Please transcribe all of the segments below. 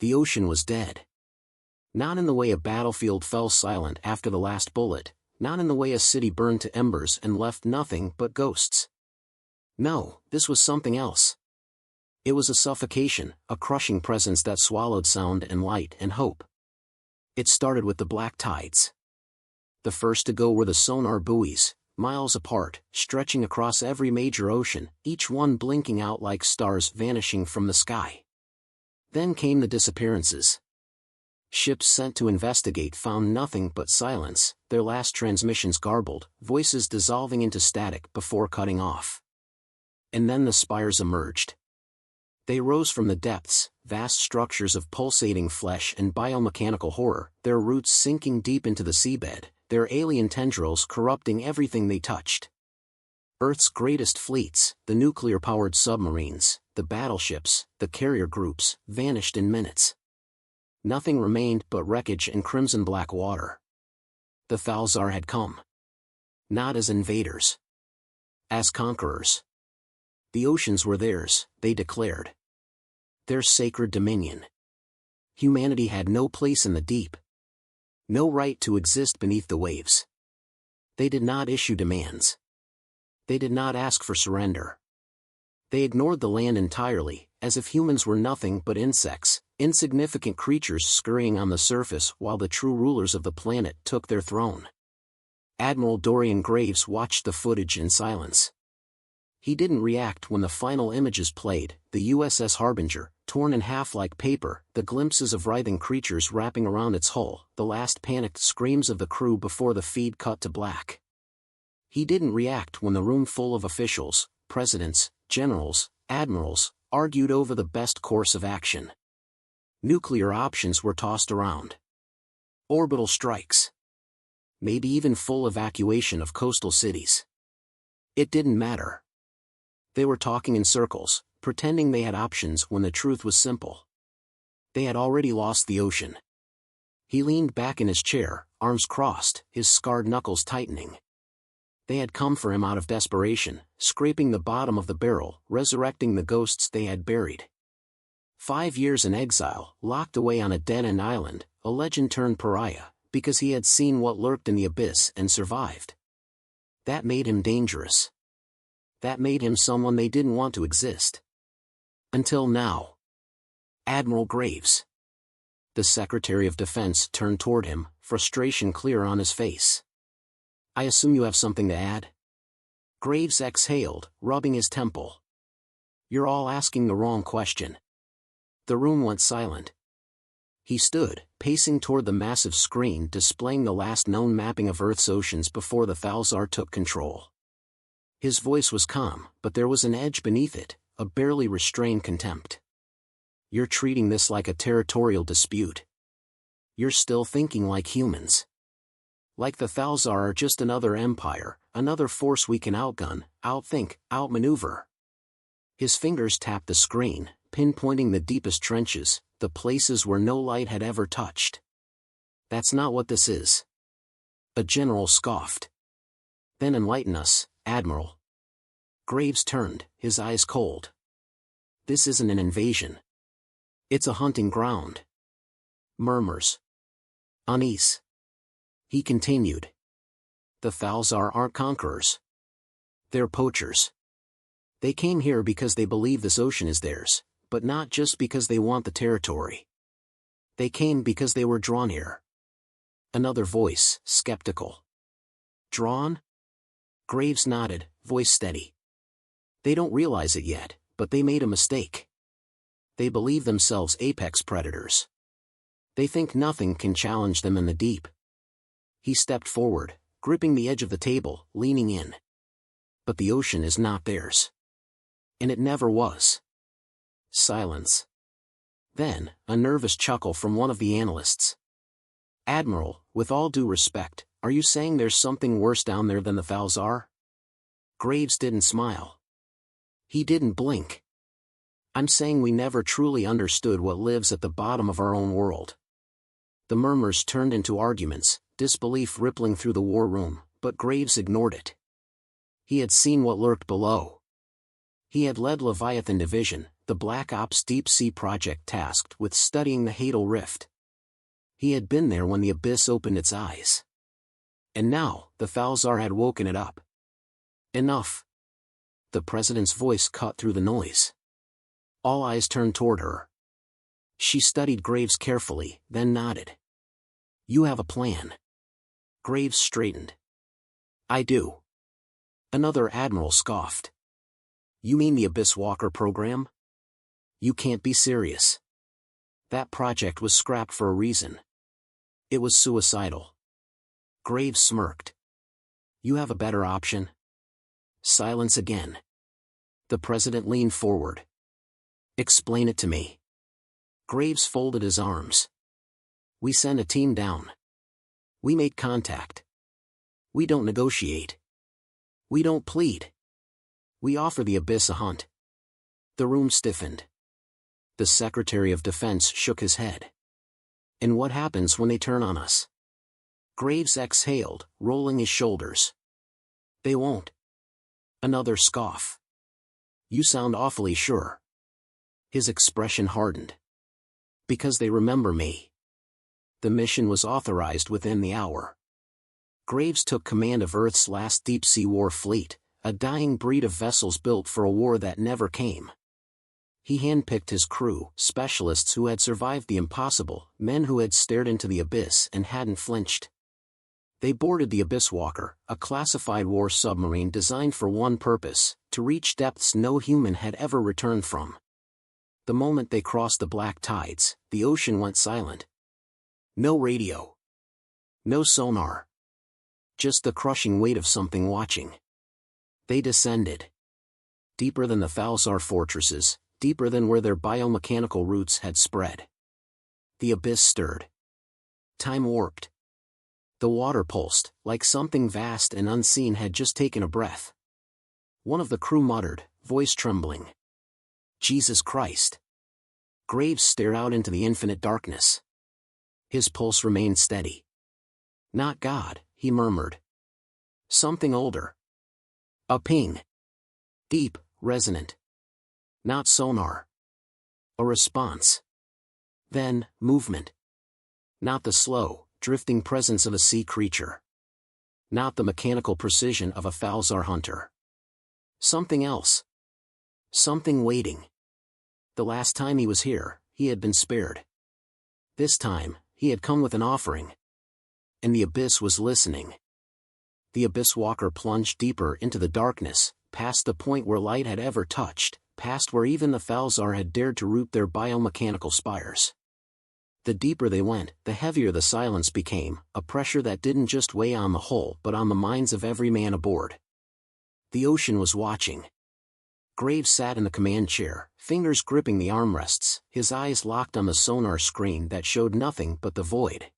The ocean was dead. Not in the way a battlefield fell silent after the last bullet, not in the way a city burned to embers and left nothing but ghosts. No, this was something else. It was a suffocation, a crushing presence that swallowed sound and light and hope. It started with the black tides. The first to go were the sonar buoys, miles apart, stretching across every major ocean, each one blinking out like stars vanishing from the sky. Then came the disappearances. Ships sent to investigate found nothing but silence, their last transmissions garbled, voices dissolving into static before cutting off. And then the spires emerged. They rose from the depths, vast structures of pulsating flesh and biomechanical horror, their roots sinking deep into the seabed, their alien tendrils corrupting everything they touched. Earth's greatest fleets, the nuclear-powered submarines, the battleships, the carrier groups, vanished in minutes. Nothing remained but wreckage and crimson-black water. The Thalzar had come. Not as invaders. As conquerors. The oceans were theirs, they declared. Their sacred dominion. Humanity had no place in the deep. No right to exist beneath the waves. They did not issue demands. They did not ask for surrender. They ignored the land entirely, as if humans were nothing but insects, insignificant creatures scurrying on the surface while the true rulers of the planet took their throne. Admiral Dorian Graves watched the footage in silence. He didn't react when the final images played, the USS Harbinger, torn in half like paper, the glimpses of writhing creatures wrapping around its hull, the last panicked screams of the crew before the feed cut to black. He didn't react when the room full of officials, presidents, generals, admirals, argued over the best course of action. Nuclear options were tossed around. Orbital strikes. Maybe even full evacuation of coastal cities. It didn't matter. They were talking in circles, pretending they had options when the truth was simple. They had already lost the ocean. He leaned back in his chair, arms crossed, his scarred knuckles tightening. They had come for him out of desperation, scraping the bottom of the barrel, resurrecting the ghosts they had buried. 5 years in exile, locked away on a dead-end island, a legend-turned pariah, because he had seen what lurked in the abyss and survived. That made him dangerous. That made him someone they didn't want to exist. Until now. Admiral Graves. The Secretary of Defense turned toward him, frustration clear on his face. I assume you have something to add? Graves exhaled, rubbing his temple. You're all asking the wrong question. The room went silent. He stood, pacing toward the massive screen displaying the last known mapping of Earth's oceans before the Thalzar took control. His voice was calm, but there was an edge beneath it, a barely restrained contempt. You're treating this like a territorial dispute. You're still thinking like humans. Like the Thalzar are just another empire, another force we can outgun, outthink, outmaneuver. His fingers tapped the screen, pinpointing the deepest trenches, the places where no light had ever touched. That's not what this is. A general scoffed. Then enlighten us, Admiral. Graves turned, his eyes cold. This isn't an invasion. It's a hunting ground. Murmurs. Unease. He continued. The Thalzar aren't conquerors. They're poachers. They came here because they believe this ocean is theirs, but not just because they want the territory. They came because they were drawn here. Another voice, skeptical. Drawn? Graves nodded, voice steady. They don't realize it yet, but they made a mistake. They believe themselves apex predators. They think nothing can challenge them in the deep. He stepped forward, gripping the edge of the table, leaning in. But the ocean is not theirs. And it never was. Silence. Then, a nervous chuckle from one of the analysts. Admiral, with all due respect, are you saying there's something worse down there than the Thalzar? Graves didn't smile. He didn't blink. I'm saying we never truly understood what lives at the bottom of our own world. The murmurs turned into arguments, disbelief rippling through the war room, but Graves ignored it. He had seen what lurked below. He had led Leviathan Division, the Black Ops Deep Sea project tasked with studying the Hadal Rift. He had been there when the abyss opened its eyes. And now, the Falzar had woken it up. Enough. The president's voice cut through the noise. All eyes turned toward her. She studied Graves carefully, then nodded. You have a plan. Graves straightened. I do. Another admiral scoffed. You mean the Abyss Walker program? You can't be serious. That project was scrapped for a reason. It was suicidal. Graves smirked. You have a better option? Silence again. The president leaned forward. Explain it to me. Graves folded his arms. We send a team down. We make contact. We don't negotiate. We don't plead. We offer the abyss a hunt. The room stiffened. The Secretary of Defense shook his head. And what happens when they turn on us? Graves exhaled, rolling his shoulders. They won't. Another scoff. You sound awfully sure. His expression hardened. Because they remember me. The mission was authorized within the hour. Graves took command of Earth's last deep-sea war fleet, a dying breed of vessels built for a war that never came. He handpicked his crew, specialists who had survived the impossible, men who had stared into the abyss and hadn't flinched. They boarded the Abyss Walker, a classified war submarine designed for one purpose, to reach depths no human had ever returned from. The moment they crossed the black tides, the ocean went silent. No radio. No sonar. Just the crushing weight of something watching. They descended. Deeper than the Falzar fortresses, deeper than where their biomechanical roots had spread. The abyss stirred. Time warped. The water pulsed, like something vast and unseen had just taken a breath. One of the crew muttered, voice trembling. Jesus Christ. Graves stared out into the infinite darkness. His pulse remained steady. Not God, he murmured. Something older. A ping. Deep, resonant. Not sonar. A response. Then, movement. Not the slow, drifting presence of a sea creature. Not the mechanical precision of a Falzar hunter. Something else. Something waiting. The last time he was here, he had been spared. This time, he had come with an offering. And the abyss was listening. The Abyss Walker plunged deeper into the darkness, past the point where light had ever touched, past where even the Falzar had dared to root their biomechanical spires. The deeper they went, the heavier the silence became, a pressure that didn't just weigh on the hull but on the minds of every man aboard. The ocean was watching. Graves sat in the command chair, fingers gripping the armrests, his eyes locked on the sonar screen that showed nothing but the void.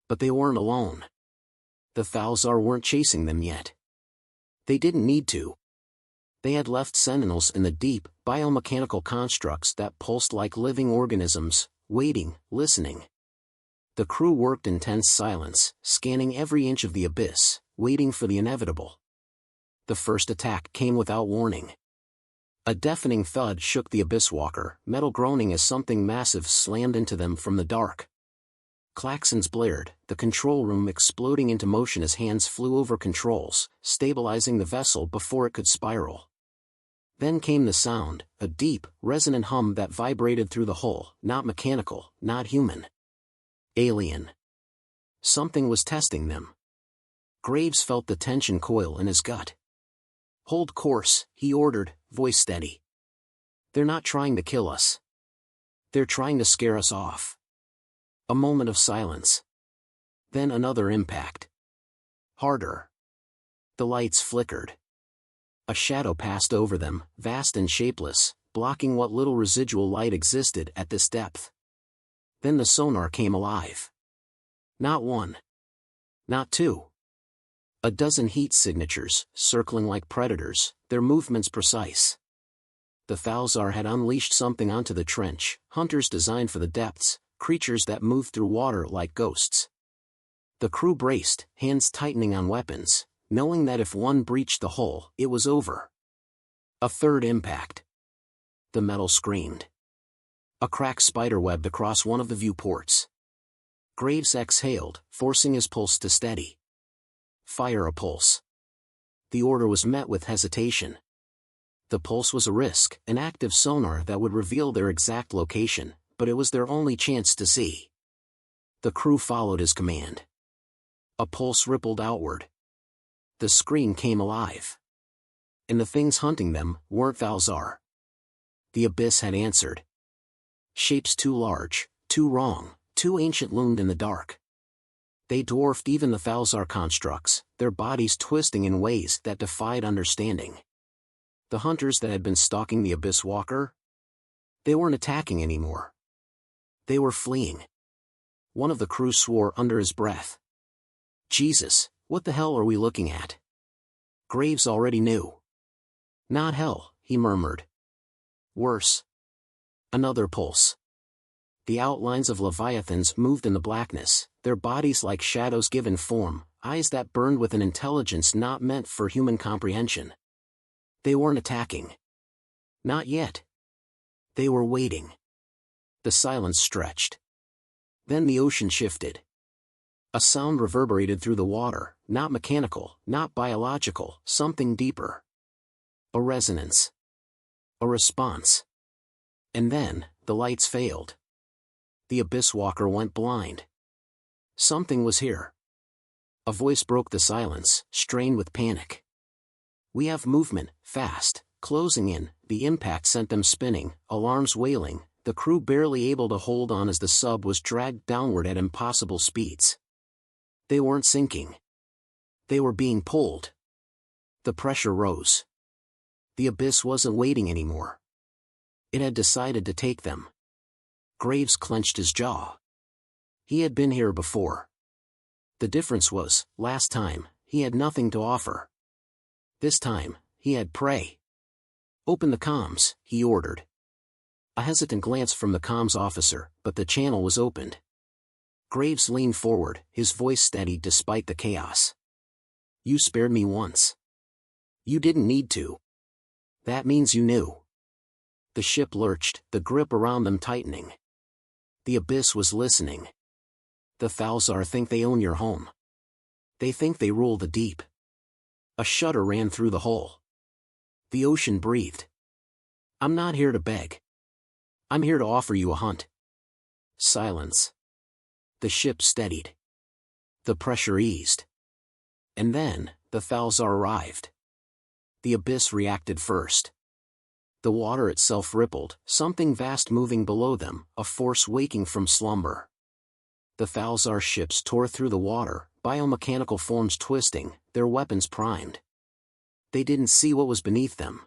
But they weren't alone. The Falzar weren't chasing them yet. They didn't need to. They had left sentinels in the deep, biomechanical constructs that pulsed like living organisms, waiting, listening. The crew worked in tense silence, scanning every inch of the abyss, waiting for the inevitable. The first attack came without warning. A deafening thud shook the Abyss Walker, metal groaning as something massive slammed into them from the dark. Klaxons blared, the control room exploding into motion as hands flew over controls, stabilizing the vessel before it could spiral. Then came the sound, a deep, resonant hum that vibrated through the hull, not mechanical, not human. Alien. Something was testing them. Graves felt the tension coil in his gut. Hold course, he ordered, voice steady. They're not trying to kill us. They're trying to scare us off. A moment of silence. Then another impact. Harder. The lights flickered. A shadow passed over them, vast and shapeless, blocking what little residual light existed at this depth. Then the sonar came alive. Not one. Not two. A dozen heat signatures, circling like predators, their movements precise. The Falzar had unleashed something onto the trench, hunters designed for the depths, creatures that moved through water like ghosts. The crew braced, hands tightening on weapons, knowing that if one breached the hull, it was over. A third impact. The metal screamed. A crack spiderwebbed across one of the viewports. Graves exhaled, forcing his pulse to steady. Fire a pulse. The order was met with hesitation. The pulse was a risk, an active sonar that would reveal their exact location, but it was their only chance to see. The crew followed his command. A pulse rippled outward. The screen came alive. And the things hunting them weren't Thalzar. The abyss had answered. Shapes too large, too wrong, too ancient loomed in the dark. They dwarfed even the Thalzar constructs, their bodies twisting in ways that defied understanding. The hunters that had been stalking the Abyss Walker? They weren't attacking anymore. They were fleeing. One of the crew swore under his breath. Jesus, what the hell are we looking at? Graves already knew. Not hell, he murmured. Worse. Another pulse. The outlines of leviathans moved in the blackness, their bodies like shadows given form, eyes that burned with an intelligence not meant for human comprehension. They weren't attacking. Not yet. They were waiting. The silence stretched. Then the ocean shifted. A sound reverberated through the water, not mechanical, not biological, something deeper. A resonance. A response. And then, the lights failed. The Abyss Walker went blind. Something was here. A voice broke the silence, strained with panic. We have movement, fast, closing in. The impact sent them spinning, alarms wailing, the crew barely able to hold on as the sub was dragged downward at impossible speeds. They weren't sinking. They were being pulled. The pressure rose. The abyss wasn't waiting anymore. It had decided to take them. Graves clenched his jaw. He had been here before. The difference was, last time, he had nothing to offer. This time, he had prey. Open the comms, he ordered. A hesitant glance from the comms officer, but the channel was opened. Graves leaned forward, his voice steady despite the chaos. You spared me once. You didn't need to. That means you knew. The ship lurched, the grip around them tightening. The abyss was listening. The Thalzar think they own your home. They think they rule the deep. A shudder ran through the hull. The ocean breathed. I'm not here to beg. I'm here to offer you a hunt. Silence. The ship steadied. The pressure eased. And then, the Thalzar arrived. The abyss reacted first. The water itself rippled, something vast moving below them, a force waking from slumber. The Thalzar ships tore through the water, biomechanical forms twisting, their weapons primed. They didn't see what was beneath them.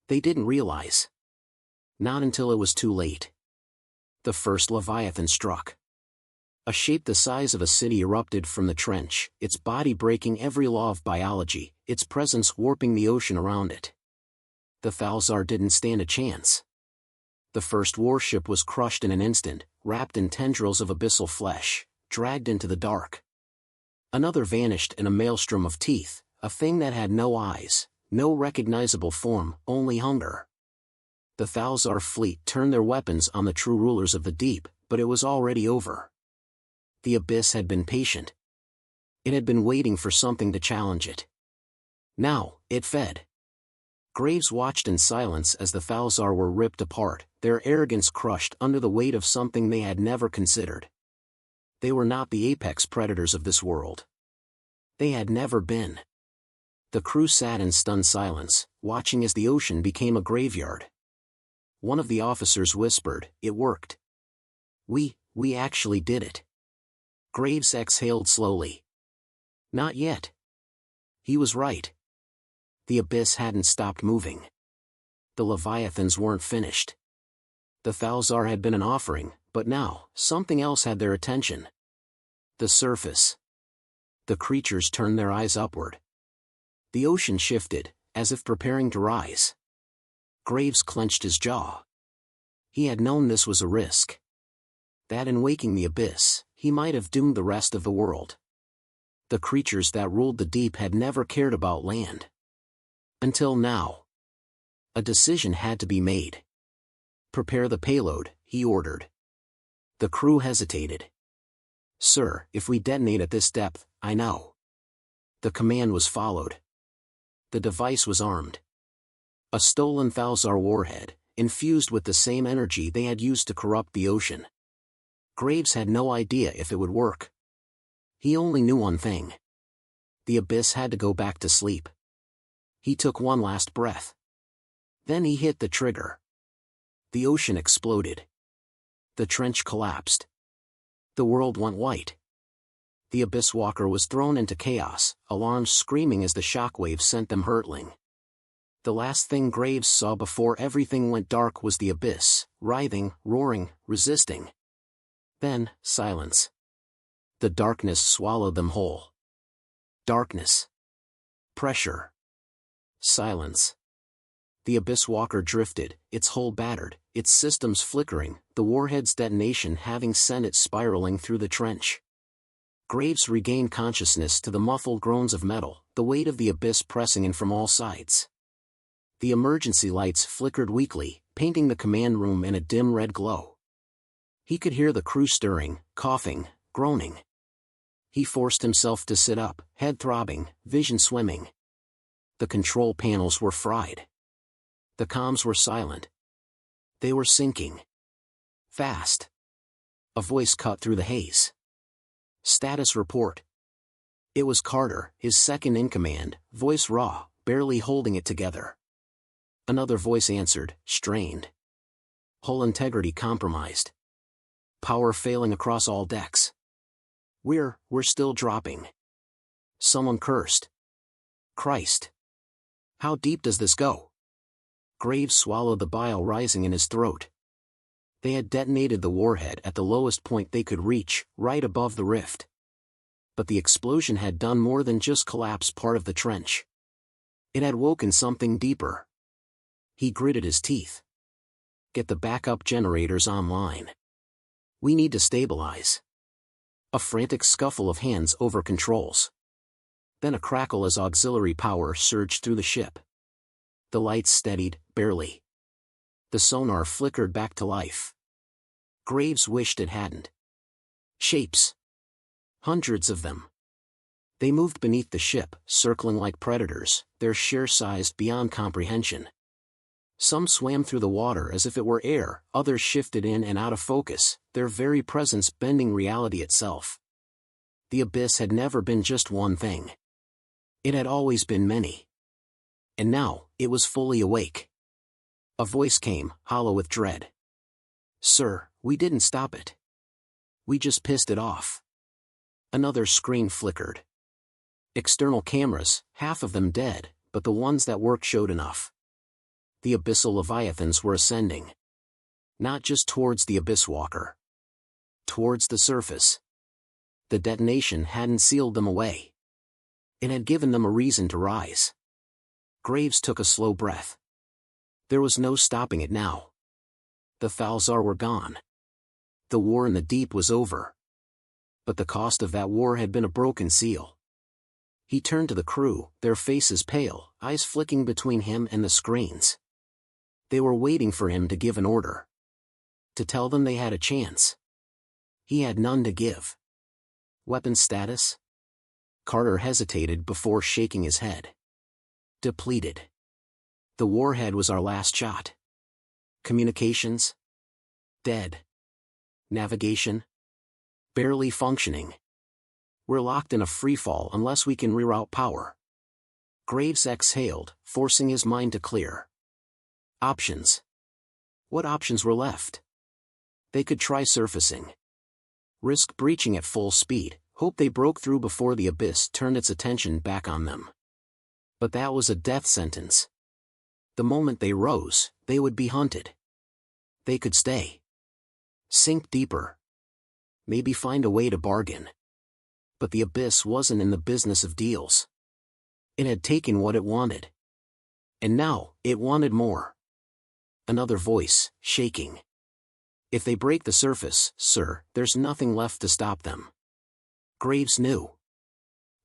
They didn't realize. Not until it was too late. The first Leviathan struck. A shape the size of a city erupted from the trench, its body breaking every law of biology, its presence warping the ocean around it. The Thalzar didn't stand a chance. The first warship was crushed in an instant, wrapped in tendrils of abyssal flesh, dragged into the dark. Another vanished in a maelstrom of teeth, a thing that had no eyes, no recognizable form, only hunger. The Thalzar fleet turned their weapons on the true rulers of the deep, but it was already over. The abyss had been patient. It had been waiting for something to challenge it. Now, it fed. Graves watched in silence as the Thalzar were ripped apart, their arrogance crushed under the weight of something they had never considered. They were not the apex predators of this world. They had never been. The crew sat in stunned silence, watching as the ocean became a graveyard. One of the officers whispered, "It worked. We actually did it." Graves exhaled slowly. Not yet. He was right. The abyss hadn't stopped moving. The Leviathans weren't finished. The Thalzar had been an offering, but now, something else had their attention. The surface. The creatures turned their eyes upward. The ocean shifted, as if preparing to rise. Graves clenched his jaw. He had known this was a risk. That in waking the abyss, he might have doomed the rest of the world. The creatures that ruled the deep had never cared about land. Until now. A decision had to be made. Prepare the payload, he ordered. The crew hesitated. Sir, if we detonate at this depth, I know. The command was followed. The device was armed. A stolen Thalzar warhead, infused with the same energy they had used to corrupt the ocean. Graves had no idea if it would work. He only knew one thing. The abyss had to go back to sleep. He took one last breath. Then he hit the trigger. The ocean exploded. The trench collapsed. The world went white. The Abyss Walker was thrown into chaos, alarms screaming as the shockwave sent them hurtling. The last thing Graves saw before everything went dark was the abyss, writhing, roaring, resisting. Then, silence. The darkness swallowed them whole. Darkness. Pressure. Silence. The Abyss Walker drifted, its hull battered, its systems flickering, the warhead's detonation having sent it spiraling through the trench. Graves regained consciousness to the muffled groans of metal, the weight of the abyss pressing in from all sides. The emergency lights flickered weakly, painting the command room in a dim red glow. He could hear the crew stirring, coughing, groaning. He forced himself to sit up, head throbbing, vision swimming. The control panels were fried. The comms were silent. They were sinking. Fast. A voice cut through the haze. Status report. It was Carter, his second in command, voice raw, barely holding it together. Another voice answered, strained. Hull integrity compromised. Power failing across all decks. We're still dropping. Someone cursed. Christ. How deep does this go? Graves swallowed the bile rising in his throat. They had detonated the warhead at the lowest point they could reach, right above the rift. But the explosion had done more than just collapse part of the trench. It had woken something deeper. He gritted his teeth. Get the backup generators online. We need to stabilize. A frantic scuffle of hands over controls. Then a crackle as auxiliary power surged through the ship. The lights steadied, barely. The sonar flickered back to life. Graves wished it hadn't. Shapes. Hundreds of them. They moved beneath the ship, circling like predators, their sheer size beyond comprehension. Some swam through the water as if it were air, others shifted in and out of focus, their very presence bending reality itself. The abyss had never been just one thing. It had always been many. And now, it was fully awake. A voice came, hollow with dread. Sir, we didn't stop it. We just pissed it off. Another screen flickered. External cameras, half of them dead, but the ones that worked showed enough. The abyssal leviathans were ascending. Not just towards the Abyss Walker. Towards the surface. The detonation hadn't sealed them away. It had given them a reason to rise. Graves took a slow breath. There was no stopping it now. The Thalzar were gone. The war in the deep was over. But the cost of that war had been a broken seal. He turned to the crew, their faces pale, eyes flicking between him and the screens. They were waiting for him to give an order. To tell them they had a chance. He had none to give. Weapon status? Carter hesitated before shaking his head. Depleted. The warhead was our last shot. Communications? Dead. Navigation? Barely functioning. We're locked in a freefall unless we can reroute power. Graves exhaled, forcing his mind to clear. Options. What options were left? They could try surfacing. Risk breaching at full speed, hope they broke through before the abyss turned its attention back on them. But that was a death sentence. The moment they rose, they would be hunted. They could stay. Sink deeper. Maybe find a way to bargain. But the abyss wasn't in the business of deals. It had taken what it wanted. And now, it wanted more. Another voice, shaking. If they break the surface, sir, there's nothing left to stop them. Graves knew.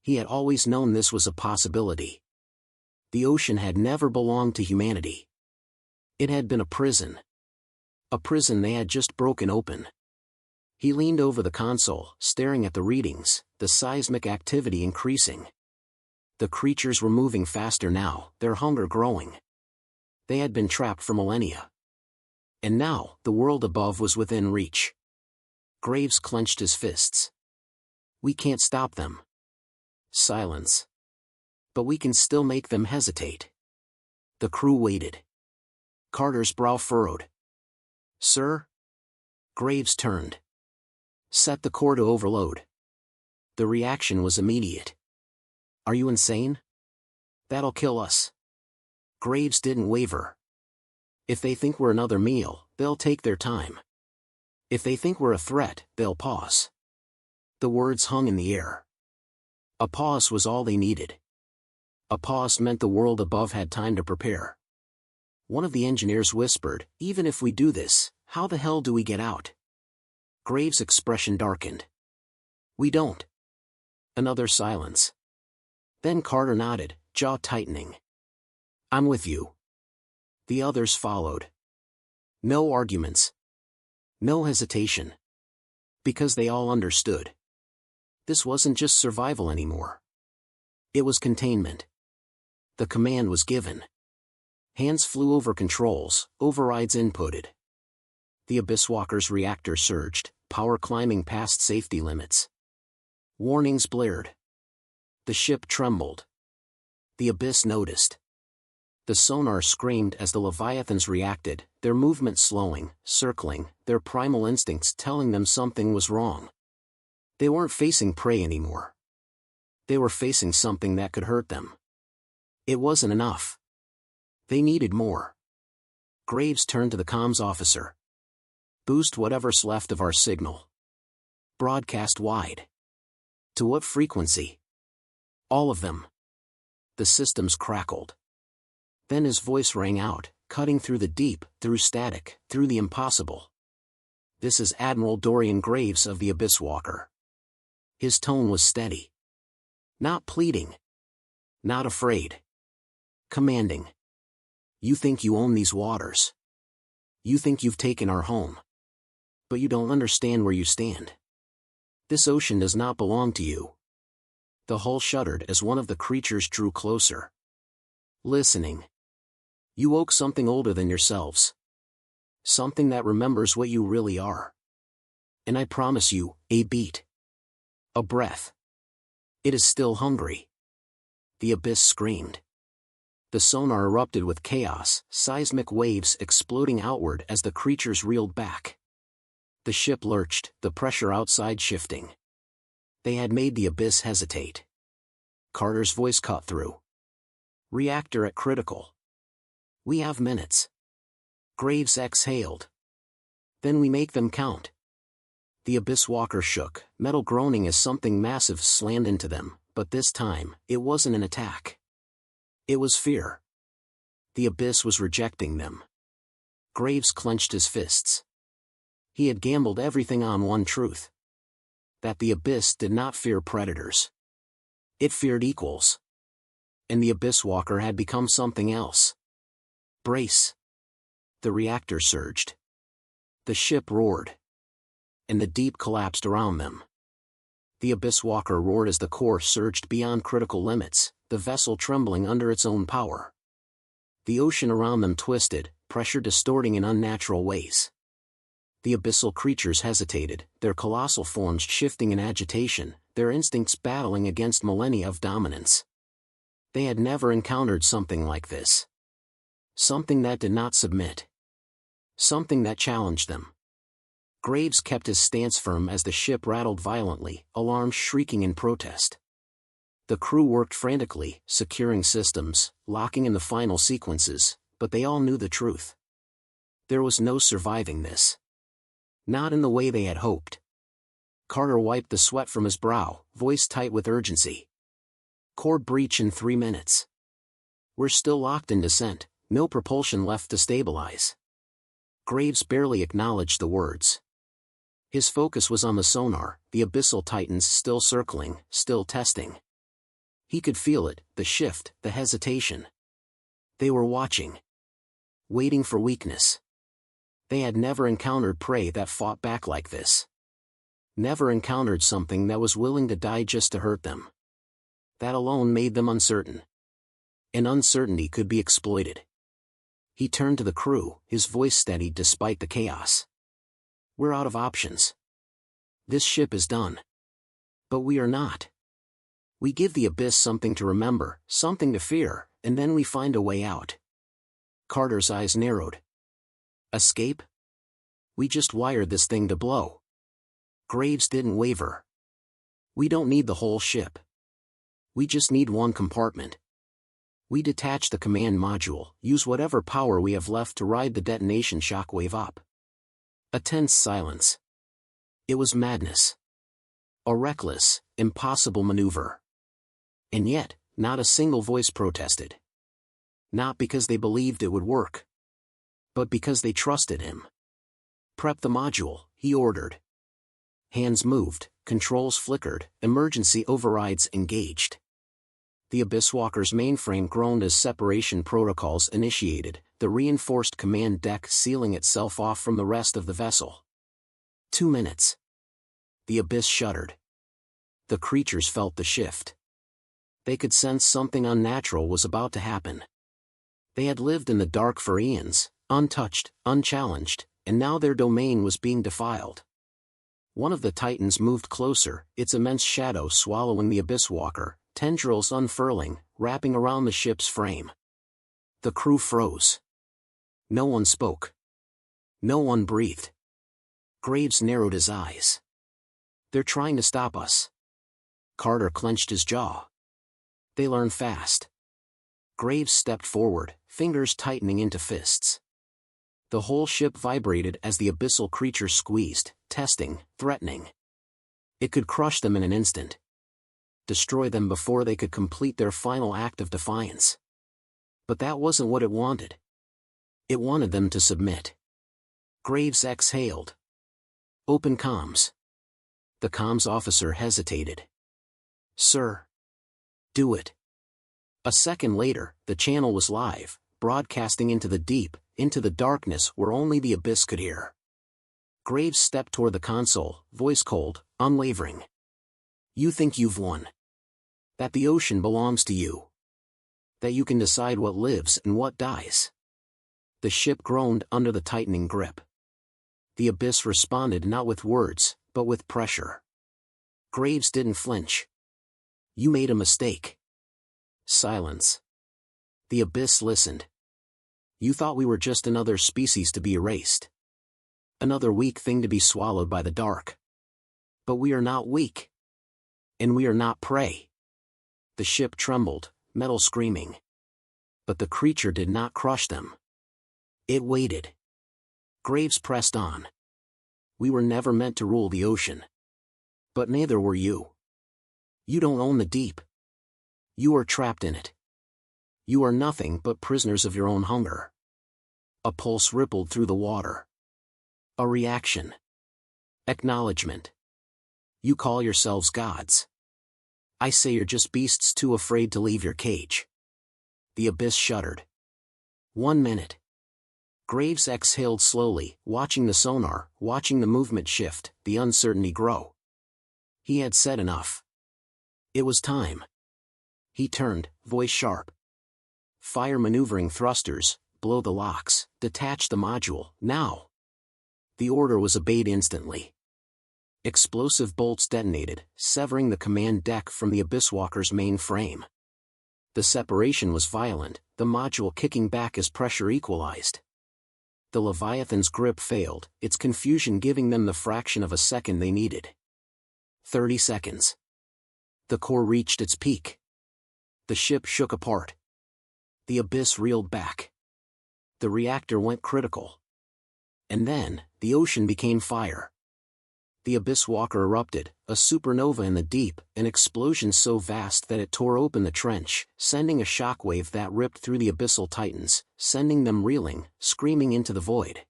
He had always known this was a possibility. The ocean had never belonged to humanity. It had been a prison. A prison they had just broken open. He leaned over the console, staring at the readings, the seismic activity increasing. The creatures were moving faster now, their hunger growing. They had been trapped for millennia. And now, the world above was within reach. Graves clenched his fists. We can't stop them. Silence. But we can still make them hesitate. The crew waited. Carter's brow furrowed. Sir? Graves turned. Set the core to overload. The reaction was immediate. Are you insane? That'll kill us. Graves didn't waver. If they think we're another meal, they'll take their time. If they think we're a threat, they'll pause. The words hung in the air. A pause was all they needed. A pause meant the world above had time to prepare. One of the engineers whispered, even if we do this, how the hell do we get out? Graves' expression darkened. We don't. Another silence. Then Carter nodded, jaw tightening. I'm with you. The others followed. No arguments. No hesitation. Because they all understood. This wasn't just survival anymore. It was containment. The command was given. Hands flew over controls, overrides inputted. The Abyss Walker's reactor surged, power climbing past safety limits. Warnings blared. The ship trembled. The Abyss noticed. The sonar screamed as the Leviathans reacted, their movement slowing, circling, their primal instincts telling them something was wrong. They weren't facing prey anymore. They were facing something that could hurt them. It wasn't enough. They needed more. Graves turned to the comms officer. Boost whatever's left of our signal. Broadcast wide. To what frequency? All of them. The systems crackled. Then his voice rang out, cutting through the deep, through static, through the impossible. This is Admiral Dorian Graves of the Abyss Walker. His tone was steady. Not pleading. Not afraid. Commanding. You think you own these waters. You think you've taken our home. But you don't understand where you stand. This ocean does not belong to you. The hull shuddered as one of the creatures drew closer. Listening. You woke something older than yourselves. Something that remembers what you really are. And I promise you, a beat. A breath. It is still hungry. The Abyss screamed. The sonar erupted with chaos, seismic waves exploding outward as the creatures reeled back. The ship lurched, the pressure outside shifting. They had made the Abyss hesitate. Carter's voice cut through. Reactor at critical. We have minutes. Graves exhaled. Then we make them count. The Abyss Walker shook, metal groaning as something massive slammed into them, but this time, it wasn't an attack. It was fear. The Abyss was rejecting them. Graves clenched his fists. He had gambled everything on one truth. That the Abyss did not fear predators. It feared equals. And the Abyss Walker had become something else. Brace. The reactor surged. The ship roared. And the deep collapsed around them. The Abyss Walker roared as the core surged beyond critical limits, the vessel trembling under its own power. The ocean around them twisted, pressure distorting in unnatural ways. The abyssal creatures hesitated, their colossal forms shifting in agitation, their instincts battling against millennia of dominance. They had never encountered something like this. Something that did not submit. Something that challenged them. Graves kept his stance firm as the ship rattled violently, alarms shrieking in protest. The crew worked frantically, securing systems, locking in the final sequences, but they all knew the truth. There was no surviving this. Not in the way they had hoped. Carter wiped the sweat from his brow, voice tight with urgency. Core breach in 3 minutes. We're still locked in descent, no propulsion left to stabilize. Graves barely acknowledged the words. His focus was on the sonar, the abyssal titans still circling, still testing. He could feel it, the shift, the hesitation. They were watching. Waiting for weakness. They had never encountered prey that fought back like this. Never encountered something that was willing to die just to hurt them. That alone made them uncertain. And uncertainty could be exploited. He turned to the crew, his voice steady despite the chaos. We're out of options. This ship is done. But we are not. We give the abyss something to remember, something to fear, and then we find a way out. Carter's eyes narrowed. Escape? We just wired this thing to blow. Graves didn't waver. We don't need the whole ship. We just need one compartment. We detach the command module, use whatever power we have left to ride the detonation shockwave up. A tense silence. It was madness. A reckless, impossible maneuver. And yet, not a single voice protested. Not because they believed it would work, but because they trusted him. Prep the module, he ordered. Hands moved, controls flickered, emergency overrides engaged. The Abyss Walker's mainframe groaned as separation protocols initiated, the reinforced command deck sealing itself off from the rest of the vessel. 2 minutes. The Abyss shuddered. The creatures felt the shift. They could sense something unnatural was about to happen. They had lived in the dark for eons, untouched, unchallenged, and now their domain was being defiled. One of the Titans moved closer, its immense shadow swallowing the Abyss Walker, tendrils unfurling, wrapping around the ship's frame. The crew froze. No one spoke. No one breathed. Graves narrowed his eyes. They're trying to stop us. Carter clenched his jaw. They learn fast. Graves stepped forward, fingers tightening into fists. The whole ship vibrated as the abyssal creature squeezed, testing, threatening. It could crush them in an instant. Destroy them before they could complete their final act of defiance. But that wasn't what it wanted. It wanted them to submit. Graves exhaled. Open comms. The comms officer hesitated. Sir. Do it. A second later, the channel was live, broadcasting into the deep, into the darkness where only the abyss could hear. Graves stepped toward the console, voice cold, unwavering. You think you've won. That the ocean belongs to you. That you can decide what lives and what dies. The ship groaned under the tightening grip. The abyss responded not with words, but with pressure. Graves didn't flinch. You made a mistake. Silence. The abyss listened. You thought we were just another species to be erased. Another weak thing to be swallowed by the dark. But we are not weak. And we are not prey. The ship trembled, metal screaming. But the creature did not crush them. It waited. Graves pressed on. We were never meant to rule the ocean. But neither were you. You don't own the deep. You are trapped in it. You are nothing but prisoners of your own hunger. A pulse rippled through the water. A reaction. Acknowledgement. You call yourselves gods. I say you're just beasts too afraid to leave your cage. The abyss shuddered. 1 minute. Graves exhaled slowly, watching the sonar, watching the movement shift, the uncertainty grow. He had said enough. It was time. He turned, voice sharp. Fire maneuvering thrusters, blow the locks, detach the module, now. The order was obeyed instantly. Explosive bolts detonated, severing the command deck from the Abyss Walker's main frame. The separation was violent, the module kicking back as pressure equalized. The Leviathan's grip failed, its confusion giving them the fraction of a second they needed. 30 seconds. The core reached its peak. The ship shook apart. The abyss reeled back. The reactor went critical. And then, the ocean became fire. The Abyss Walker erupted, a supernova in the deep, an explosion so vast that it tore open the trench, sending a shockwave that ripped through the abyssal titans, sending them reeling, screaming into the void.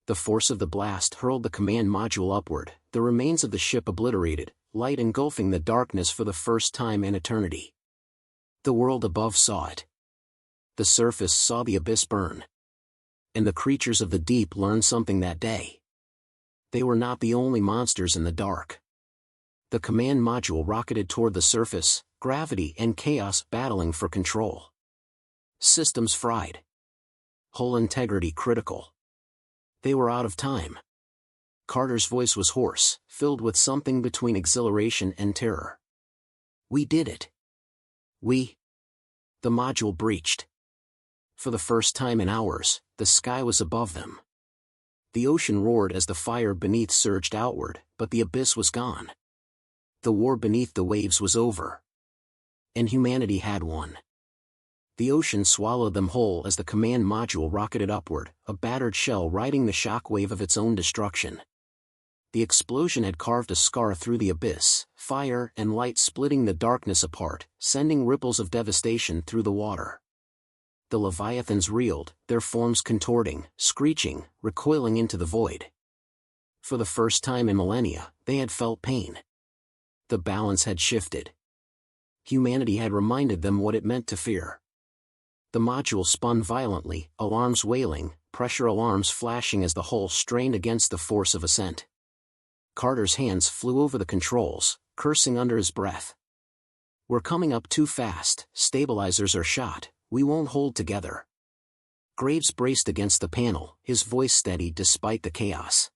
The force of the blast hurled the command module upward, the remains of the ship obliterated, light engulfing the darkness for the first time in eternity. The world above saw it. The surface saw the abyss burn. And the creatures of the deep learned something that day. They were not the only monsters in the dark. The command module rocketed toward the surface, gravity and chaos battling for control. Systems fried. Hull integrity critical. They were out of time. Carter's voice was hoarse, filled with something between exhilaration and terror. We did it. The module breached. For the first time in hours, the sky was above them. The ocean roared as the fire beneath surged outward, but the abyss was gone. The war beneath the waves was over. And humanity had won. The ocean swallowed them whole as the command module rocketed upward, a battered shell riding the shockwave of its own destruction. The explosion had carved a scar through the abyss, fire and light splitting the darkness apart, sending ripples of devastation through the water. The leviathans reeled, their forms contorting, screeching, recoiling into the void. For the first time in millennia, they had felt pain. The balance had shifted. Humanity had reminded them what it meant to fear. The module spun violently, alarms wailing, pressure alarms flashing as the hull strained against the force of ascent. Carter's hands flew over the controls, cursing under his breath. We're coming up too fast, stabilizers are shot, we won't hold together. Graves braced against the panel, his voice steady despite the chaos.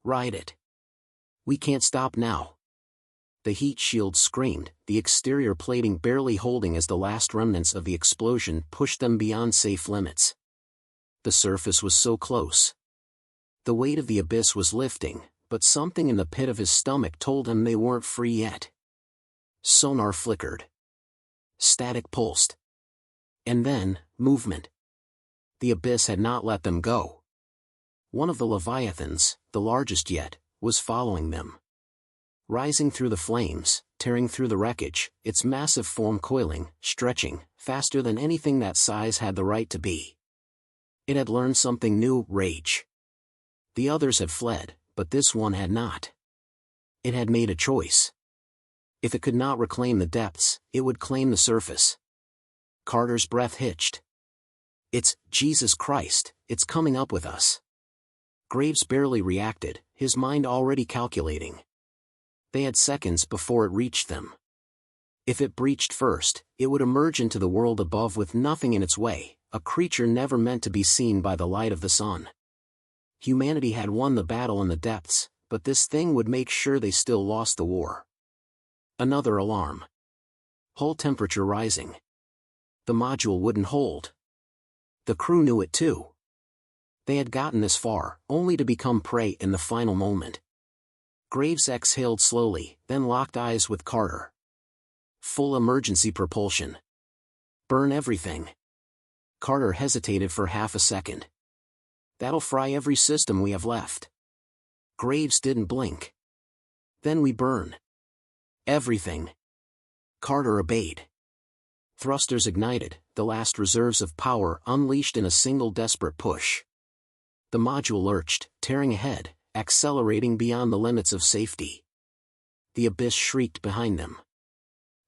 Ride it. We can't stop now. The heat shield screamed, the exterior plating barely holding as the last remnants of the explosion pushed them beyond safe limits. The surface was so close. The weight of the abyss was lifting, but something in the pit of his stomach told him they weren't free yet. Sonar flickered. Static pulsed. And then, movement. The abyss had not let them go. One of the leviathans, the largest yet, was following them. Rising through the flames, tearing through the wreckage, its massive form coiling, stretching, faster than anything that size had the right to be. It had learned something new, rage. The others had fled, but this one had not. It had made a choice. If it could not reclaim the depths, it would claim the surface. Carter's breath hitched. It's Jesus Christ, it's coming up with us. Graves barely reacted, his mind already calculating. They had seconds before it reached them. If it breached first, it would emerge into the world above with nothing in its way, a creature never meant to be seen by the light of the sun. Humanity had won the battle in the depths, but this thing would make sure they still lost the war. Another alarm. Hull temperature rising. The module wouldn't hold. The crew knew it too. They had gotten this far, only to become prey in the final moment. Graves exhaled slowly, then locked eyes with Carter. Full emergency propulsion. Burn everything. Carter hesitated for half a second. That'll fry every system we have left. Graves didn't blink. Then we burn. Everything. Carter obeyed. Thrusters ignited, the last reserves of power unleashed in a single desperate push. The module lurched, tearing ahead, accelerating beyond the limits of safety. The abyss shrieked behind them.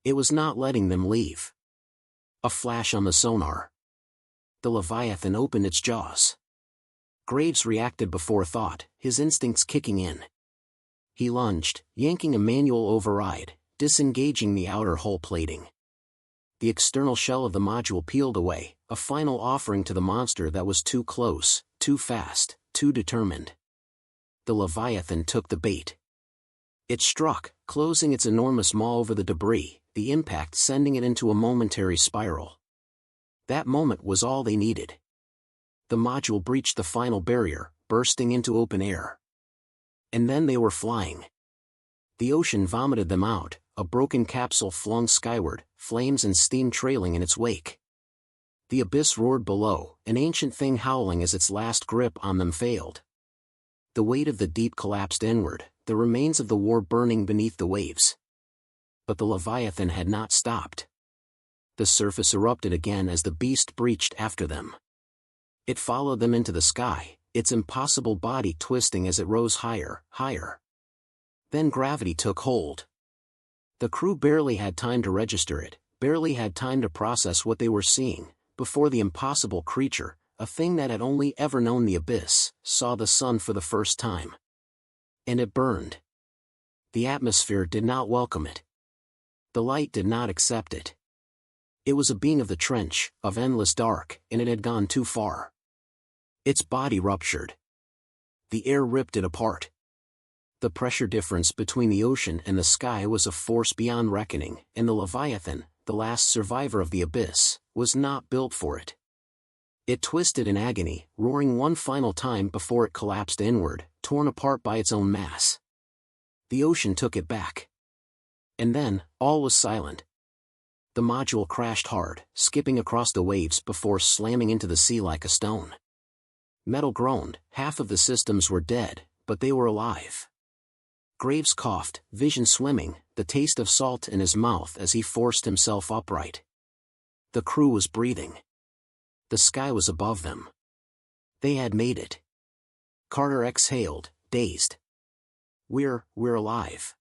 It was not letting them leave. A flash on the sonar. The Leviathan opened its jaws. Graves reacted before thought, his instincts kicking in. He lunged, yanking a manual override, disengaging the outer hull plating. The external shell of the module peeled away, a final offering to the monster that was too close, too fast, too determined. The Leviathan took the bait. It struck, closing its enormous maw over the debris, the impact sending it into a momentary spiral. That moment was all they needed. The module breached the final barrier, bursting into open air. And then they were flying. The ocean vomited them out, a broken capsule flung skyward, flames and steam trailing in its wake. The abyss roared below, an ancient thing howling as its last grip on them failed. The weight of the deep collapsed inward, the remains of the war burning beneath the waves. But the Leviathan had not stopped. The surface erupted again as the beast breached after them. It followed them into the sky, its impossible body twisting as it rose higher, higher. Then gravity took hold. The crew barely had time to register it, barely had time to process what they were seeing, before the impossible creature, a thing that had only ever known the abyss, saw the sun for the first time. And it burned. The atmosphere did not welcome it. The light did not accept it. It was a being of the trench, of endless dark, and it had gone too far. Its body ruptured. The air ripped it apart. The pressure difference between the ocean and the sky was a force beyond reckoning, and the Leviathan, the last survivor of the abyss, was not built for it. It twisted in agony, roaring one final time before it collapsed inward, torn apart by its own mass. The ocean took it back. And then, all was silent. The module crashed hard, skipping across the waves before slamming into the sea like a stone. Metal groaned, half of the systems were dead, but they were alive. Graves coughed, vision swimming, the taste of salt in his mouth as he forced himself upright. The crew was breathing. The sky was above them. They had made it. Carter exhaled, dazed. We're alive.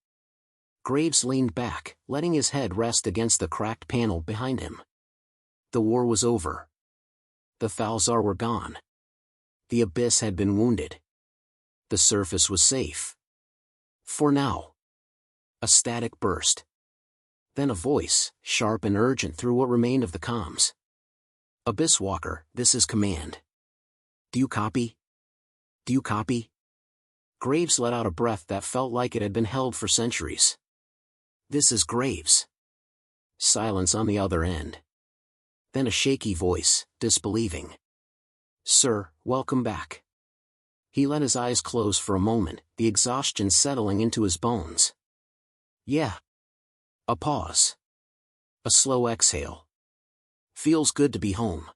Graves leaned back, letting his head rest against the cracked panel behind him. The war was over. The Thalzar were gone. The abyss had been wounded. The surface was safe. For now. A static burst. Then a voice, sharp and urgent through what remained of the comms. Abyss Walker, this is command. Do you copy? Do you copy? Graves let out a breath that felt like it had been held for centuries. This is Graves. Silence on the other end. Then a shaky voice, disbelieving. Sir, welcome back. He let his eyes close for a moment, the exhaustion settling into his bones. Yeah. A pause. A slow exhale. Feels good to be home.